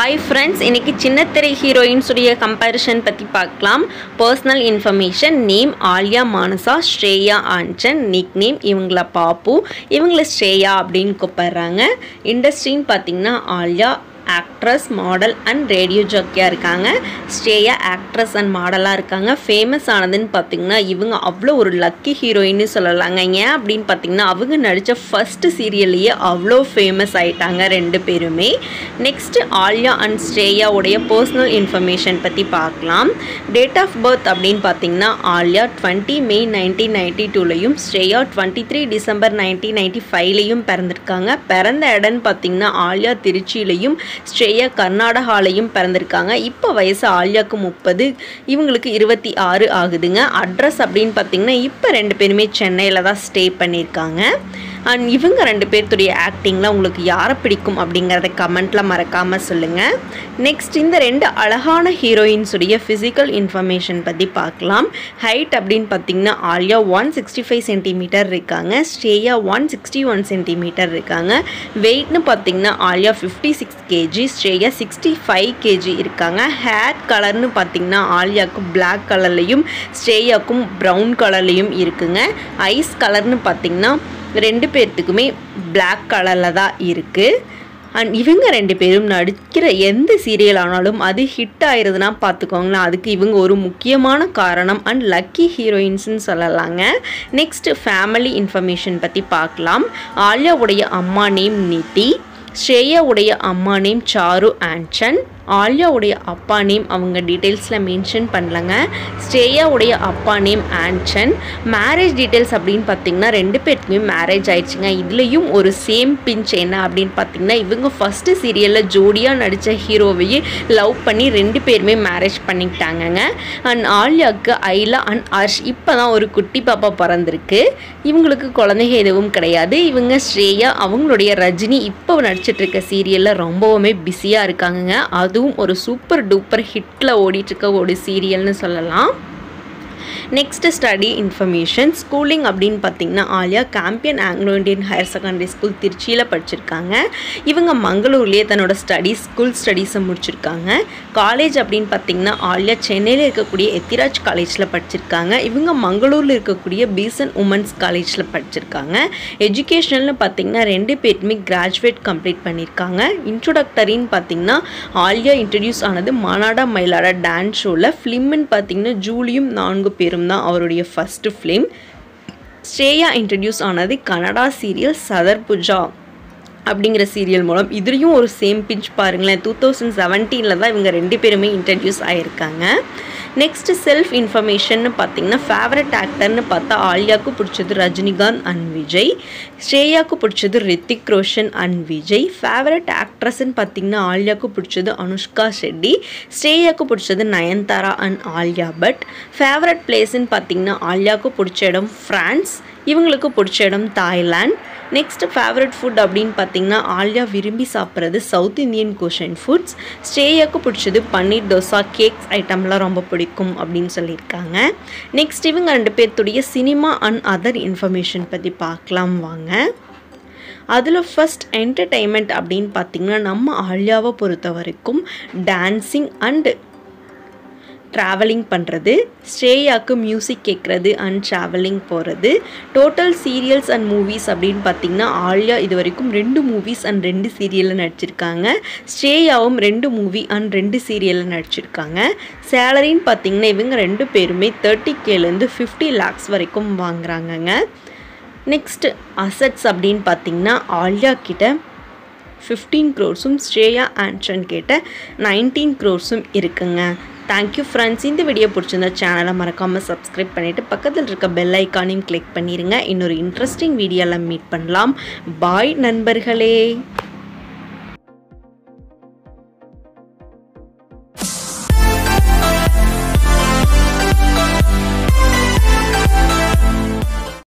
Hi friends, இன்னைக்கு சின்னத்திரை heroines உடைய கம்பேரிஷன் பத்தி பார்க்கலாம். Personal information: name Alia Manasa, Shreya ஆஞ்சன், nickname இவங்கள பாப்பு, இவங்கள ஸ்ரேயா அப்படினு கூப்பிடுறாங்க. இண்டஸ்ட்ரின்னு பாத்தீங்கன்னா Alia actress, model and radio jockey இருக்காங்க. ஸ்ரேயா actress and model இருக்காங்க. ஃபேமஸ் ஆனதுன்னு பாத்தீங்கன்னா இவங்க அவ்வளோ ஒரு லக்கி ஹீரோயின்னு சொல்லலாங்க. ஏன் அப்படின்னு பாத்தீங்கன்னா அவங்க நடிச்ச ஃபர்ஸ்ட் சீரியல்லையே அவ்வளோ ஃபேமஸ் ஆயிட்டாங்க ரெண்டு பேருமே. நெக்ஸ்ட் ஆலியா அண்ட் ஸ்ரேயா உடைய பர்சனல் இன்ஃபர்மேஷன் பத்தி பார்க்கலாம். டேட் ஆஃப் பர்த் அப்படின்னு பாத்தீங்கன்னா ஆலியா 20 May 1992லையும் ஸ்ரேயா 23 December 1995லையும் பிறந்திருக்காங்க. பிறந்த இடம்னு பாத்தீங்கன்னா ஆலியா திருச்சியிலையும் ஸ்ரேயா கர்நாடகாலையும் பிறந்திருக்காங்க. இப்போ வயசு ஆலியாக்கு 30, இவங்களுக்கு 26 ஆகுதுங்க. அட்ரஸ் அப்படின்னு பார்த்தீங்கன்னா இப்போ ரெண்டு பேருமே சென்னையில் தான் ஸ்டே பண்ணியிருக்காங்க. அண்ட் இவங்க ரெண்டு பேர்த்துடைய ஆக்டிங்கில் உங்களுக்கு யாரை பிடிக்கும் அப்படிங்கிறத கமெண்ட்டில் மறக்காமல் சொல்லுங்கள். நெக்ஸ்ட் இந்த ரெண்டு அழகான ஹீரோயின்ஸுடைய ஃபிசிக்கல் இன்ஃபர்மேஷன் பற்றி பார்க்கலாம். ஹைட் அப்படின்னு பார்த்தீங்கன்னா ஆலியா 165 சென்டிமீட்டர் இருக்காங்க, ஸ்ரேயா 161 சென்டிமீட்டர் இருக்காங்க. வெயிட்னு பார்த்தீங்கன்னா ஆலியா 56 kg, ஸ்ரேயா 65 kg இருக்காங்க. ஹேர் கலர்னு பார்த்தீங்கன்னா ஆலியாவுக்கு பிளாக் கலர்லையும் ஸ்ரேயாவுக்கும் ப்ரௌன் கலர்லையும் இருக்குங்க. ஐஸ் கலர்னு பார்த்தீங்கன்னா ரெண்டு பேர்த்துக்குமே பிளாக் கலரில் தான் இருக்குது. அண்ட் இவங்க ரெண்டு பேரும் நடிக்கிற எந்த சீரியல் ஆனாலும் அது ஹிட் ஆயிருதுன்னா பார்த்துக்கோங்களேன், அதுக்கு இவங்க ஒரு முக்கியமான காரணம் அண்ட் லக்கி ஹீரோயின்ஸ்னு சொல்லலாங்க. நெக்ஸ்ட் ஃபேமிலி இன்ஃபர்மேஷன் பற்றி பார்க்கலாம். ஆலியாவுடைய அம்மா நேம் நிதி, ஸ்ரேயாவுடைய அம்மா நேம் சாரு ஆன்சன், ஆலியாவுடைய அப்பா நேம் அவங்க டீட்டெயில்ஸில் மென்ஷன் பண்ணலங்க. ஸ்ரேயாவுடைய அப்பா நேம் ஆன்சன். மேரேஜ் டீட்டெயில்ஸ் அப்படின்னு பார்த்தீங்கன்னா ரெண்டு பேருக்குமே மேரேஜ் ஆயிடுச்சுங்க. இதுலேயும் ஒரு சேம் பிஞ்ச் என்ன அப்படின்னு பார்த்தீங்கன்னா இவங்க ஃபஸ்ட்டு சீரியலில் ஜோடியாக நடித்த ஹீரோவையே லவ் பண்ணி ரெண்டு பேருமே மேரேஜ் பண்ணிக்கிட்டாங்கங்க. அண்ட் ஆலியாவுக்கு ஐலா அண்ட் அர்ஷ் இப்போ தான் ஒரு குட்டி பாப்பா பிறந்திருக்கு. இவங்களுக்கு குழந்தைங்க எதுவும் கிடையாது. இவங்க ஸ்ரேயா அவங்களுடைய ரஜினி இப்போ நடிச்சிட்ருக்க சீரியலில் ரொம்பவுமே பிஸியாக இருக்காங்கங்க. அதுவும் ஒரு சூப்பர் டூப்பர் ஹிட்டில் ஓடிட்டுருக்க ஒரு சீரியல்னு சொல்லலாம். Next study information. ஸ்கூலிங் அப்படின்னு பார்த்தீங்கன்னா Aliya Campion Anglo Indian higher secondary school திருச்சியில் படிச்சிருக்காங்க. இவங்க மங்களூர்லேயே தன்னோட ஸ்கூல் ஸ்டடீஸை முடிச்சிருக்காங்க. காலேஜ் அப்படின்னு பார்த்தீங்கன்னா ஆலியா சென்னையில் இருக்கக்கூடிய எத்திராஜ் காலேஜில் படிச்சிருக்காங்க. இவங்க மங்களூரில் இருக்கக்கூடிய பீசன் உமன்ஸ் காலேஜில் படிச்சிருக்காங்க. எஜுகேஷனல்னு பார்த்தீங்கன்னா ரெண்டு பேருமே கிராஜுவேட் கம்ப்ளீட் பண்ணியிருக்காங்க. இன்ட்ரோடக்டரின்னு பார்த்தீங்கன்னா ஆலியா இன்ட்ரடியூஸ் ஆனது மானாடா மயிலாடா டான்ஸ் ஷோவில். ஃபிலிம்னு பார்த்தீங்கன்னா ஜூலியும் 4 பேரும் தான் அவருடைய ஃபர்ஸ்ட் ஃபிலிம். ஸ்ரேயா இன்ட்ரடியூஸ் ஆனது கன்னடா சீரியல் சதர்புஜா அப்படிங்கிற சீரியல் மூலம். இதுலேயும் ஒரு சேம் பிஞ்ச் பாருங்களேன், 2017 தான் இவங்க ரெண்டு பேருமே இன்ட்ரடியூஸ் ஆகியிருக்காங்க. நெக்ஸ்ட் செல்ஃப் இன்ஃபர்மேஷன் பார்த்தீங்கன்னா ஃபேவரட் ஆக்டர்னு பார்த்தா ஆலியாவுக்கு பிடிச்சது ரஜினிகாந்த் அண்ட் விஜய், ஸ்ரேயாவுக்கு பிடிச்சது ரித்திக் ரோஷன் அண்ட் விஜய். ஃபேவரட் ஆக்ட்ரஸ்ன்னு பார்த்தீங்கன்னா ஆலியாவுக்கு பிடிச்சது அனுஷ்கா ஷெட்டி, ஸ்ரேயாவுக்கு பிடிச்சது நயன்தாரா அண்ட் ஆலியா பட். ஃபேவரட் பிளேஸ்ன்னு பார்த்தீங்கன்னா ஆலியாவுக்கு பிடிச்ச இடம் ஃப்ரான்ஸ், இவங்களுக்கு பிடிச்ச இடம் தாய்லாந்து. நெக்ஸ்ட் ஃபேவரட் ஃபுட் அப்படின்னு பார்த்தீங்கன்னா ஆலியா விரும்பி சாப்பிட்றது சவுத் இந்தியன் குஷன் ஃபுட்ஸ், ஸ்ரேயாவுக்கு பிடிச்சது பன்னீர் தோசா, கேக்ஸ் ஐட்டம்லாம் ரொம்ப பிடிக்கும் அப்படின்னு சொல்லியிருக்காங்க. நெக்ஸ்ட் இவங்க ரெண்டு பேர்த்துடைய சினிமா அண்ட் அதர் இன்ஃபர்மேஷன் பற்றி பார்க்கலாம் வாங்க. அதில் ஃபஸ்ட் என்டர்டெயின்மெண்ட் அப்படின்னு பார்த்தீங்கன்னா நம்ம ஆலியாவை பொறுத்த வரைக்கும் டான்ஸிங் அண்டு ட்ராவலிங் பண்ணுறது, ஸ்ரேயாவுக்கு மியூசிக் கேட்குறது அண்ட் ட்ராவலிங் போகிறது. டோட்டல் சீரியல்ஸ் அண்ட் மூவிஸ் அப்படின்னு பார்த்தீங்கன்னா ஆலியா இது வரைக்கும் 2 மூவிஸ் அண்ட் 2 சீரியலில் நடிச்சிருக்காங்க. ஸ்ரேயாவும் 2 மூவி அண்ட் 2 சீரியலில் நடிச்சிருக்காங்க. சேலரின்னு பார்த்தீங்கன்னா இவங்க ரெண்டு பேருமே 30Kலேருந்து 50 lakhs வரைக்கும் வாங்குறாங்கங்க. நெக்ஸ்ட் அசட்ஸ் அப்படின்னு பார்த்தீங்கன்னா ஆலியா கிட்ட 15 crores, ஸ்ரேயா ஆன்சன் கிட்ட 19 crores இருக்குங்க. Thank you friends. இந்த வீடியோ பிடிச்சிருந்தா சேனலை மறக்காமல் சப்ஸ்கிரைப் பண்ணிவிட்டு பக்கத்தில் இருக்க பெல் ஐக்கானையும் கிளிக் பண்ணிடுங்க. இன்னொரு இன்ட்ரெஸ்டிங் வீடியோவில் மீட் பண்ணலாம். பாய் நண்பர்களே.